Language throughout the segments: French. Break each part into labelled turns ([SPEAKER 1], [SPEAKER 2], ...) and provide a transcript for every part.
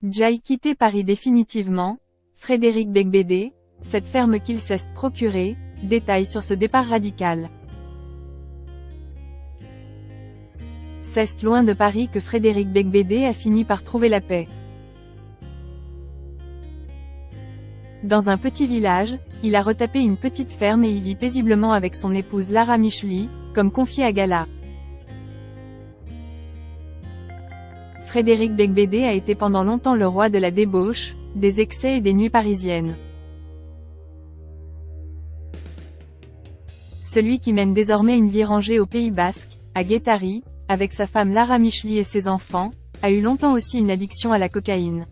[SPEAKER 1] Jay quittait Paris définitivement. Frédéric Beigbeder, cette ferme qu'il s'est procurée, détaille sur ce départ radical. C'est loin de Paris que Frédéric Beigbeder a fini par trouver la paix. Dans un petit village, il a retapé une petite ferme et y vit paisiblement avec son épouse Lara Micheli, comme confié à Gala. Frédéric Beigbeder a été pendant longtemps le roi de la débauche, des excès et des nuits parisiennes. Celui qui mène désormais une vie rangée au Pays Basque, à Guétari, avec sa femme Lara Micheli et ses enfants, a eu longtemps aussi une addiction à la cocaïne.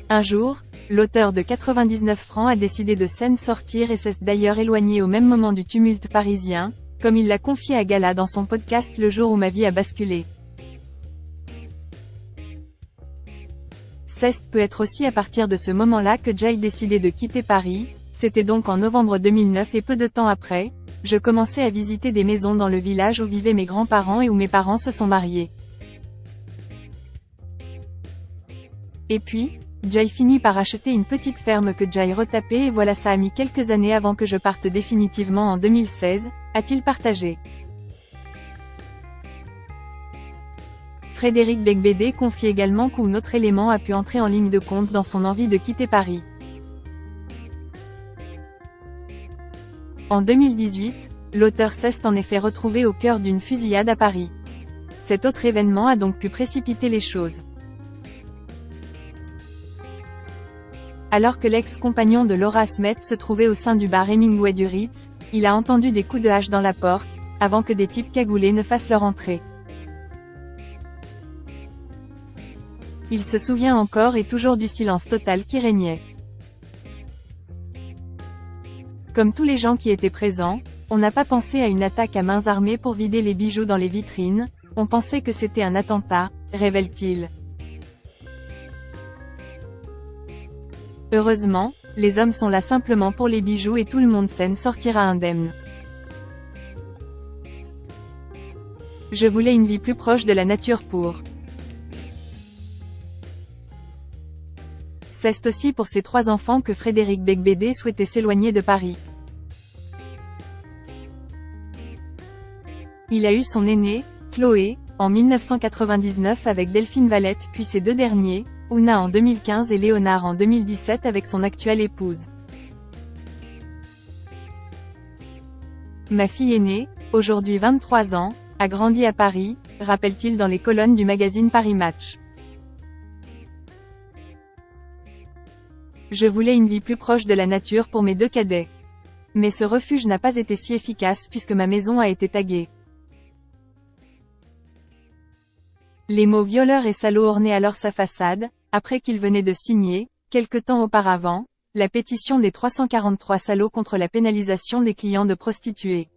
[SPEAKER 1] Un jour, l'auteur de 99 francs a décidé de s'en sortir et s'est d'ailleurs éloigné au même moment du tumulte parisien, comme il l'a confié à Gala dans son podcast Le jour où ma vie a basculé. C'est peut être aussi à partir de ce moment-là que Jay décidait de quitter Paris, c'était donc en novembre 2009 et peu de temps après, je commençais à visiter des maisons dans le village où vivaient mes grands-parents et où mes parents se sont mariés. Et puis, Jay finit par acheter une petite ferme que Jay retapait et voilà ça a mis quelques années avant que je parte définitivement en 2016, a-t-il partagé. Frédéric Beigbeder confie également qu'un autre élément a pu entrer en ligne de compte dans son envie de quitter Paris. En 2018, l'auteur s'est en effet retrouvé au cœur d'une fusillade à Paris. Cet autre événement a donc pu précipiter les choses. Alors que l'ex-compagnon de Laura Smet se trouvait au sein du bar Hemingway du Ritz, il a entendu des coups de hache dans la porte, avant que des types cagoulés ne fassent leur entrée. Il se souvient encore et toujours du silence total qui régnait. Comme tous les gens qui étaient présents, on n'a pas pensé à une attaque à mains armées pour vider les bijoux dans les vitrines, on pensait que c'était un attentat, révèle-t-il. Heureusement, les hommes sont là simplement pour les bijoux et tout le monde s'en sortira indemne. Je voulais une vie plus proche de la nature pour. C'est aussi pour ses 3 enfants que Frédéric Beigbeder souhaitait s'éloigner de Paris. Il a eu son aîné, Chloé, en 1999 avec Delphine Valette puis ses 2 derniers, Ouna en 2015 et Léonard en 2017 avec son actuelle épouse. Ma fille aînée, aujourd'hui 23 ans, a grandi à Paris, rappelle-t-il dans les colonnes du magazine Paris Match. Je voulais une vie plus proche de la nature pour mes 2 cadets. Mais ce refuge n'a pas été si efficace puisque ma maison a été taguée. Les mots violeur et salaud ornaient alors sa façade, après qu'il venait de signer, quelque temps auparavant, la pétition des 343 salauds contre la pénalisation des clients de prostituées.